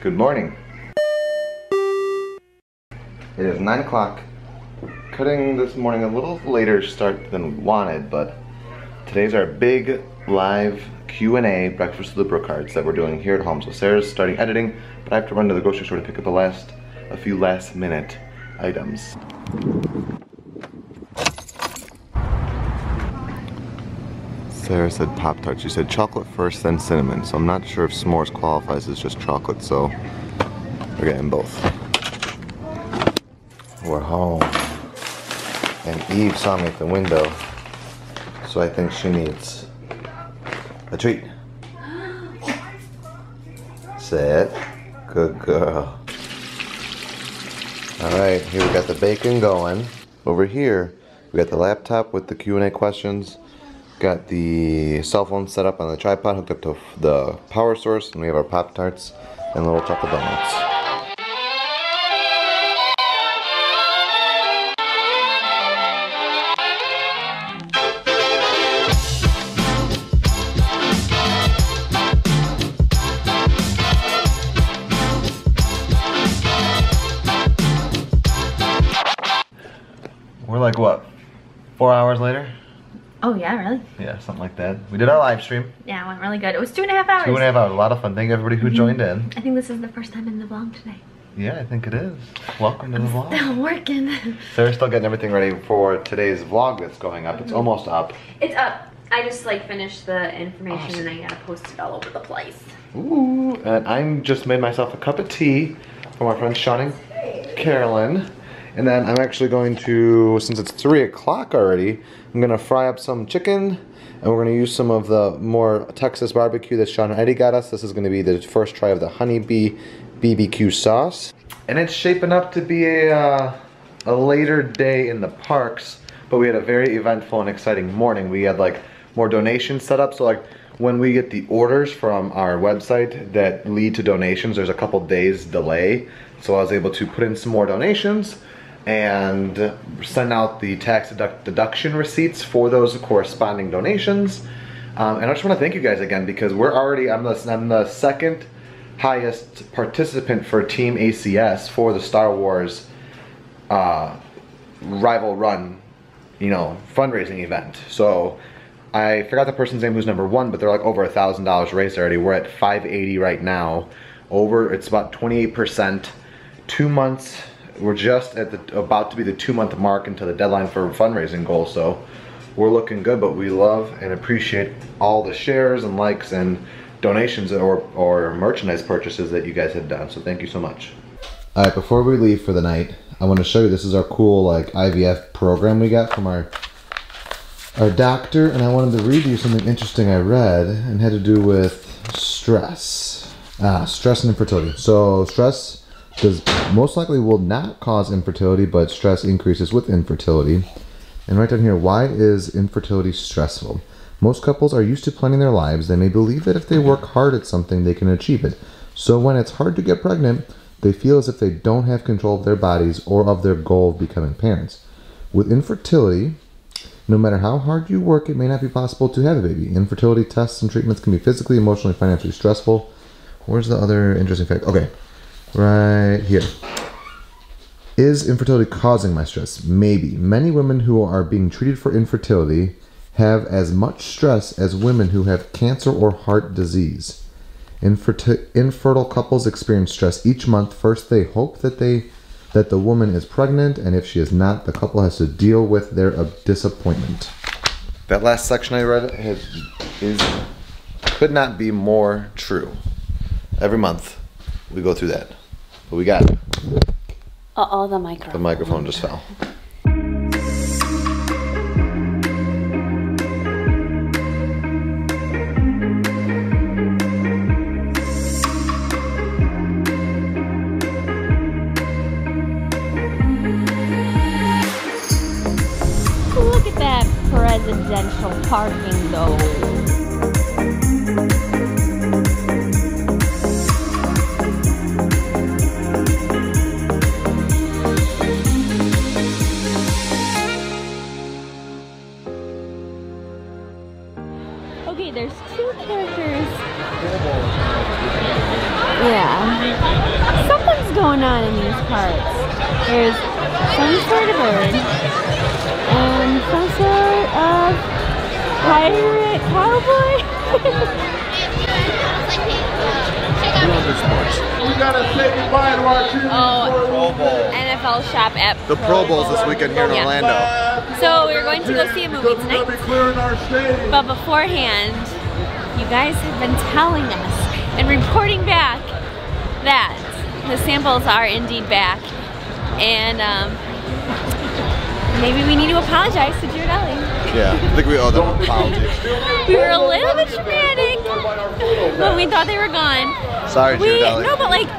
Good morning. It is 9 o'clock. Cutting this morning a little later start than we wanted, but today's our big live Q&A breakfast with the Brookharts that we're doing here at home. So Sarah's starting editing, but I have to run to the grocery store to pick up a few last minute items. Sarah said Pop-Tart. She said chocolate first, then cinnamon. So I'm not sure if s'mores qualifies as just chocolate, so we're getting both. We're home. And Eve saw me at the window, so I think she needs a treat. Sit. Good girl. Alright, here we got the bacon going. Over here, we got the laptop with the Q&A questions. Got the cell phone set up on the tripod, hooked up to the power source, and we have our Pop-Tarts and little chocolate donuts. We're like, what, 4 hours later? Oh yeah, really? Yeah, something like that. We did our live stream. Yeah, it went really good. It was 2.5 hours. 2.5 hours, a lot of fun. Thank everybody who joined in. I think this is the first time in the vlog today. Yeah, I think it is. Welcome to the vlog. Still working. Sarah's still getting everything ready for today's vlog that's going up. It's almost up. It's up. I just like finished the information and I gotta post it all over the place. Ooh, and I just made myself a cup of tea from our friends Sean and Carolyn. And then I'm actually going to, since it's 3 o'clock already, I'm gonna fry up some chicken, and we're gonna use some of the more Texas barbecue that Sean and Eddie got us. This is gonna be the first try of the honeybee BBQ sauce. And it's shaping up to be a later day in the parks, but we had a very eventful and exciting morning. We had like more donations set up, so like when we get the orders from our website that lead to donations, there's a couple days delay. So I was able to put in some more donations and send out the tax deduction receipts for those corresponding donations. And I just want to thank you guys again, because we're already, I'm the second highest participant for Team ACS for the Star Wars Rival Run, you know, fundraising event. So I forgot the person's name who's number 1, but they're like over $1,000 raised already. We're at 580 right now. It's about 28%. 2 months. We're just at about to be the 2-month mark until the deadline for fundraising goal, so we're looking good. But we love and appreciate all the shares and likes and donations or merchandise purchases that you guys have done. So thank you so much. All right, before we leave for the night, I want to show you, this is our cool like IVF program we got from our doctor, and I wanted to read you something interesting I read, and had to do with stress. Stress and infertility. So stress most likely will not cause infertility, but stress increases with infertility. And right down here, why is infertility stressful? Most couples are used to planning their lives. They may believe that if they work hard at something, they can achieve it. So when it's hard to get pregnant, they feel as if they don't have control of their bodies or of their goal of becoming parents. With infertility, no matter how hard you work, it may not be possible to have a baby. Infertility tests and treatments can be physically, emotionally, financially stressful. Where's the other interesting fact? Okay. Right here. Is infertility causing my stress? Maybe. Many women who are being treated for infertility have as much stress as women who have cancer or heart disease. Infertile couples experience stress each month. First, they hope that the woman is pregnant, and if she is not, the couple has to deal with their disappointment. That last section I read could not be more true. Every month we go through that. But we got it. Uh-oh, the microphone. The microphone just fell. Look at that presidential parking though. Okay, there's 2 characters. Yeah. Something's going on in these parts. There's some sort of bird and some sort of pirate cowboy. We gotta say goodbye to our team. Pro Bowl. NFL shop at The Pro Bowl's this weekend here in Orlando. So we were going to go see a movie tonight. But beforehand, you guys have been telling us and reporting back that the samples are indeed back. And maybe we need to apologize to Ghirardelli. Yeah, I think we owe them an apology. We were a little bit dramatic when we thought they were gone. Sorry, Ghirardelli. No, but like,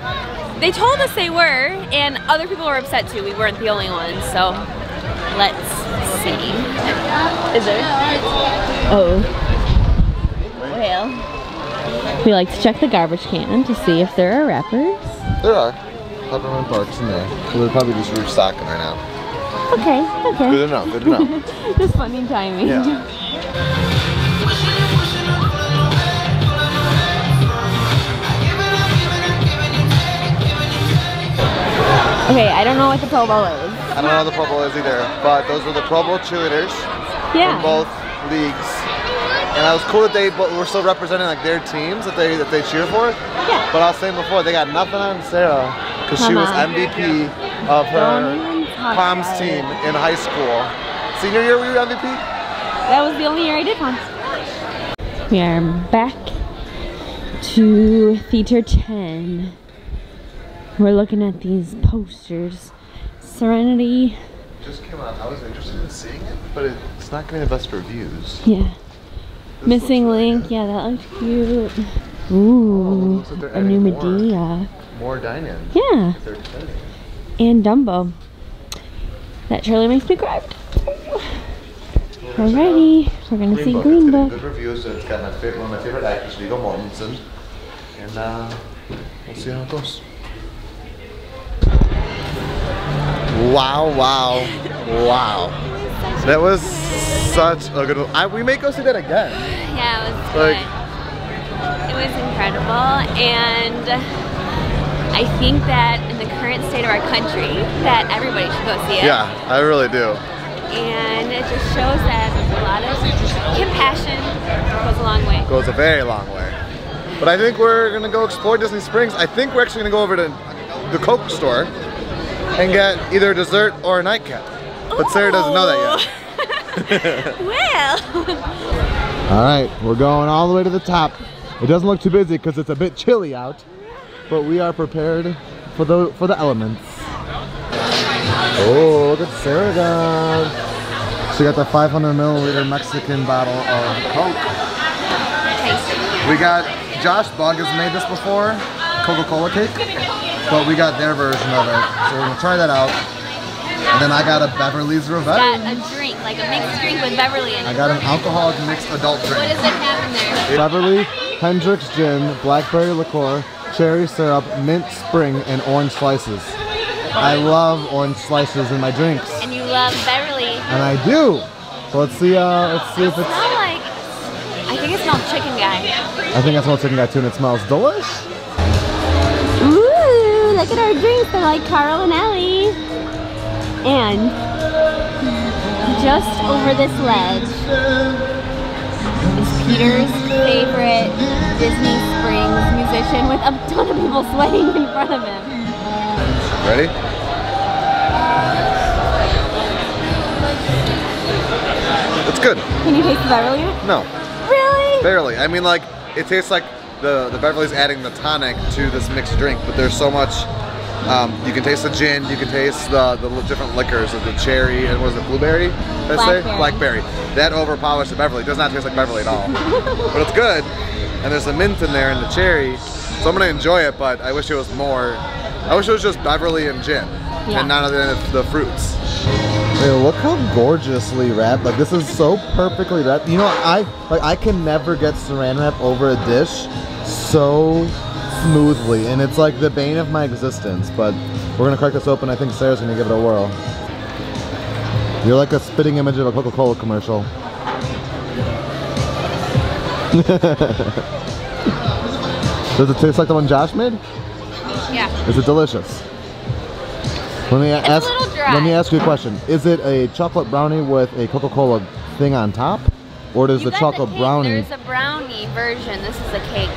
they told us they were, and other people were upset too. We weren't the only ones, so let's see. Is there? Oh. Well, we like to check the garbage can to see if there are wrappers. There are. Peppermint Barks in there. So they're probably just restocking right now. Okay, okay. Good enough, good enough. Just funny timing. Yeah. Okay, I don't know what the Pro Bowl is. I don't know what the Pro Bowl is either, but those were the Pro Bowl cheerleaders from both leagues. And it was cool that they were still representing like their teams that they cheer for. Yeah. But I was saying before, they got nothing on Sarah because she was MVP of her Palms team in high school. Senior year, were you MVP? That was the only year I did Palms. We are back to Theater 10. We're looking at these posters. Serenity. Just came out. I was interested in seeing it, but it's not getting the best reviews. Yeah. Missing Link. Yeah, that looks cute. Ooh, like a new Medea. More dine-ins. Yeah. And Dumbo. That truly makes me cry. Alrighty, we're gonna see Green Book. Good reviews. It's got one of my favorite actors, Viggo Mortensen, and we'll see how it goes. Wow, wow, wow. That was such a good one. We may go see that again. Yeah, it was good. It was incredible, and I think that in the current state of our country, that everybody should go see it. Yeah, I really do. And it just shows that a lot of compassion goes a long way. Goes a very long way. But I think we're gonna go explore Disney Springs. I think we're actually gonna go over to the Coke store and get either a dessert or a nightcap. But Sarah doesn't know that yet. Well. All right, we're going all the way to the top. It doesn't look too busy because it's a bit chilly out, but we are prepared for the elements. Oh, look at Sarah got. She got the 500 milliliter Mexican bottle of Coke. We got, Josh Bug has made this before, Coca-Cola cake, but we got their version of it. So we're gonna try that out. And then I got a Beverly's Revet. Got a drink, like a mixed drink with Beverly in it. I got an alcoholic mixed adult drink. What does it have in there? Beverly, Hendrick's Gin, Blackberry Liqueur, Cherry Syrup, Mint Spring, and Orange Slices. I love orange slices in my drinks. And you love Beverly. And I do. So let's see if it's... I think it smells chicken guy. I think I smell chicken guy too, and it smells delish. Ooh, look at our drinks. They're like Carl and Ellie. And just over this ledge is Peter's favorite Disney Springs musician with a ton of people sweating in front of him. Ready? It's good. Can you taste the Beverly in it? No. Really? Barely. I mean, like, it tastes like the Beverly's adding the tonic to this mixed drink, but there's so much. You can taste the gin, you can taste the different liquors of the cherry, and what was it, blueberry? Did I say? Blackberry. That overpowers the Beverly. It does not taste like Beverly at all. But it's good. And there's the mint in there and the cherry. So I'm gonna enjoy it, but I wish it was more. I wish it was just Beverly and gin, and none of the fruits. Hey, look how gorgeously wrapped. Like, this is so perfectly wrapped. You know, I can never get saran wrap over a dish so smoothly, and it's like the bane of my existence. But we're gonna crack this open. I think Sarah's gonna give it a whirl. You're like a spitting image of a Coca-Cola commercial. Does it taste like the one Josh made? Yeah. Is it delicious? Let me ask. a little dry. Let me ask you a question. Is it a chocolate brownie with a Coca-Cola thing on top, or does You the got chocolate cake. brownie? There's a brownie version. This is a cake.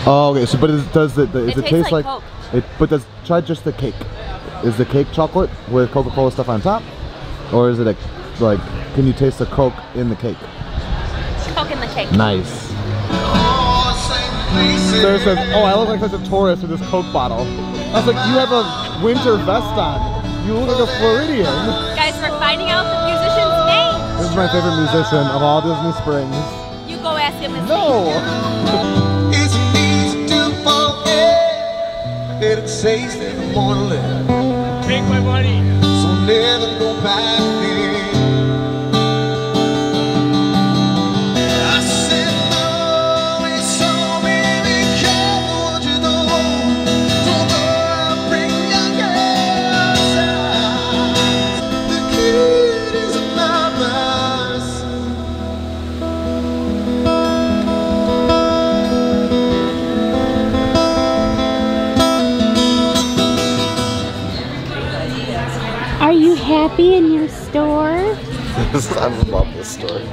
Oh, okay. So, but does it taste like? Coke. But try just the cake. Is the cake chocolate with Coca-Cola stuff on top, or is it like? Can you taste the Coke in the cake? Coke in the cake. Nice. Sarah says, "Oh, I look like such a tourist with this Coke bottle." I was like, "You have a winter vest on. You look like a Floridian." Guys, we're finding out the musician's name. This is my favorite musician of all Disney Springs. You go ask him his name. No. It's easy to forget that it says that I'm gonna live. Take my money. So never go back there. I said no, it's so many careful what you know. Don't go and bring your girls out. The kid is not us. Are you happy in your store? I love this story.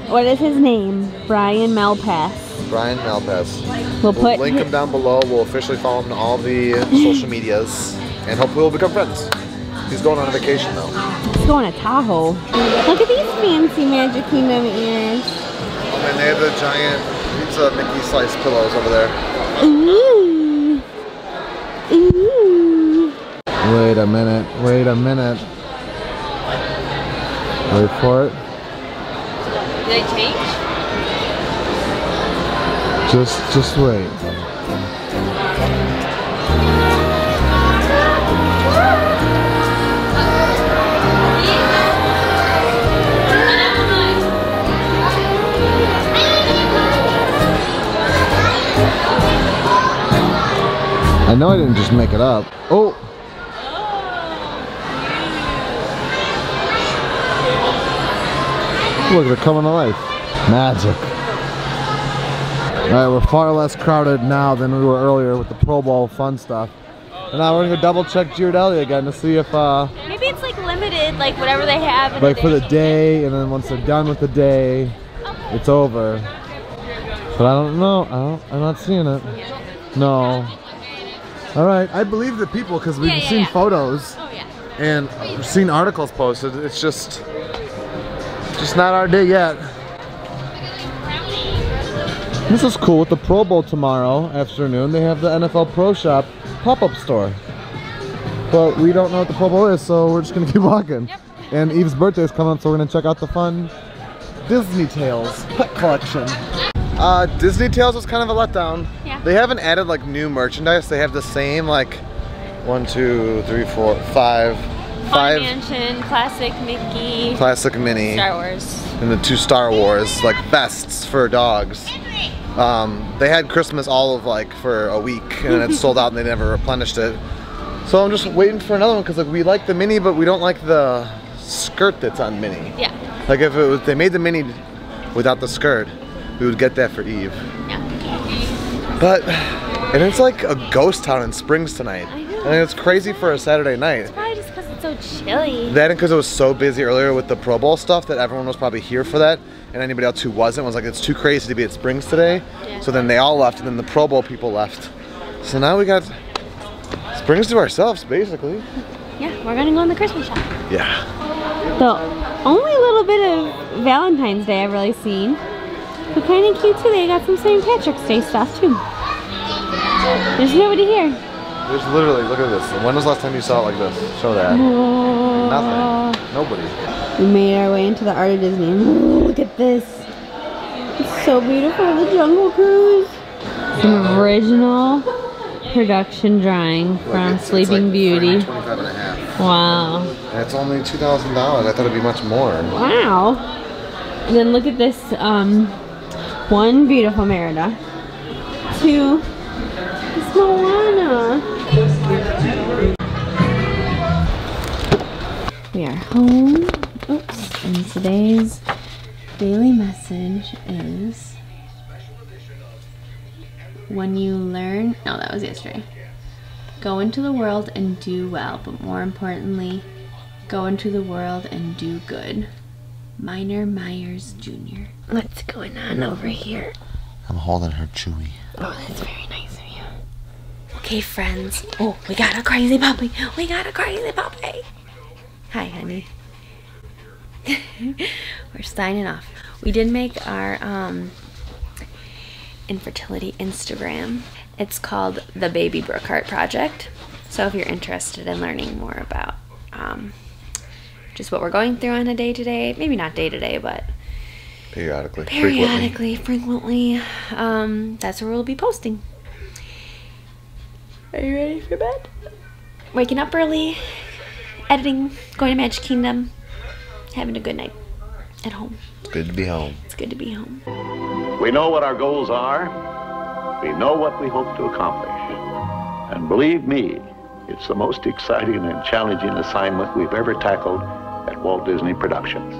What is his name? Brian Malpass. Brian Malpass. We'll put link him down below. We'll officially follow him on all the social medias, and hopefully we'll become friends. He's going on a vacation though. He's going to Tahoe. Look at these fancy Magic Kingdom ears. Oh man, they have the giant pizza Mickey slice pillows over there. Ooh. Ooh. Wait a minute. Wait a minute. Wait for it. Did they change? Just wait. I know I didn't just make it up. Oh! Look, they're coming to life. Magic. Alright, we're far less crowded now than we were earlier with the Pro Bowl fun stuff. And now we're gonna go double check Ghirardelli again to see if Maybe it's like limited, like whatever they have. In like for the day, and then once they're done with the day, it's over. But I don't know. I'm not seeing it. No. Alright, I believe the people because we've seen photos Oh yeah. and we've seen articles posted. It's just not our day yet. This is cool. With the Pro Bowl tomorrow afternoon, they have the NFL Pro Shop pop-up store. But we don't know what the Pro Bowl is, so we're just gonna keep walking. Yep. And Eve's birthday is coming up, so we're gonna check out the fun Disney Tales pet collection. Disney Tales was kind of a letdown. Yeah. They haven't added like new merchandise. They have the same like 1, 2, 3, 4, 5 Haunted Mansion, Classic Mickey, classic mini, Star Wars. and the 2 Star Wars like vests for dogs. They had Christmas all of like for a week and then it sold out and they never replenished it. So I'm just waiting for another one because like we like the mini but we don't like the skirt that's on mini. Yeah. Like if it was, they made the mini without the skirt, we would get that for Eve. Yeah. But, and it's like a ghost town in Springs tonight. I know. And it's crazy for a Saturday night. Probably just because it's so chilly. That and because it was so busy earlier with the Pro Bowl stuff that everyone was probably here for that. And anybody else who wasn't was like, it's too crazy to be at Springs today. Yeah. So then they all left and then the Pro Bowl people left. So now we got Springs to ourselves, basically. Yeah, we're gonna go in the Christmas shop. Yeah. The only little bit of Valentine's Day I've really seen. But kind of cute too. They got some St. Patrick's Day stuff too. There's nobody here. There's literally, look at this. When was the last time you saw it like this? Show that. Nothing. Nobody. We made our way into the Art of Disney. Look at this. It's so beautiful, the Jungle Cruise. Some original production drawing from It's Sleeping like Beauty. $25 and a half. Wow. And it's only $2,000. I thought it'd be much more. Wow. And then look at this, 1 beautiful Merida. 2, this Moana. We are home. Oops. And today's daily message is when you learn, no, that was yesterday. Go into the world and do well, but more importantly, go into the world and do good. Minor Myers Jr. What's going on over here? I'm holding her Chewy. Oh, that's very nice of you. Okay, friends. Oh, we got a crazy puppy. We got a crazy puppy. Hi, honey. We're signing off. We did make our infertility Instagram. It's called the Baby Brookhart Project. So if you're interested in learning more about just what we're going through on a day-to-day, maybe not day-to-day, but frequently, that's where we'll be posting. Are you ready for bed? Waking up early, editing, going to Magic Kingdom, having a good night at home. It's good to be home. It's good to be home. We know what our goals are. We know what we hope to accomplish. And believe me, it's the most exciting and challenging assignment we've ever tackled at Walt Disney Productions.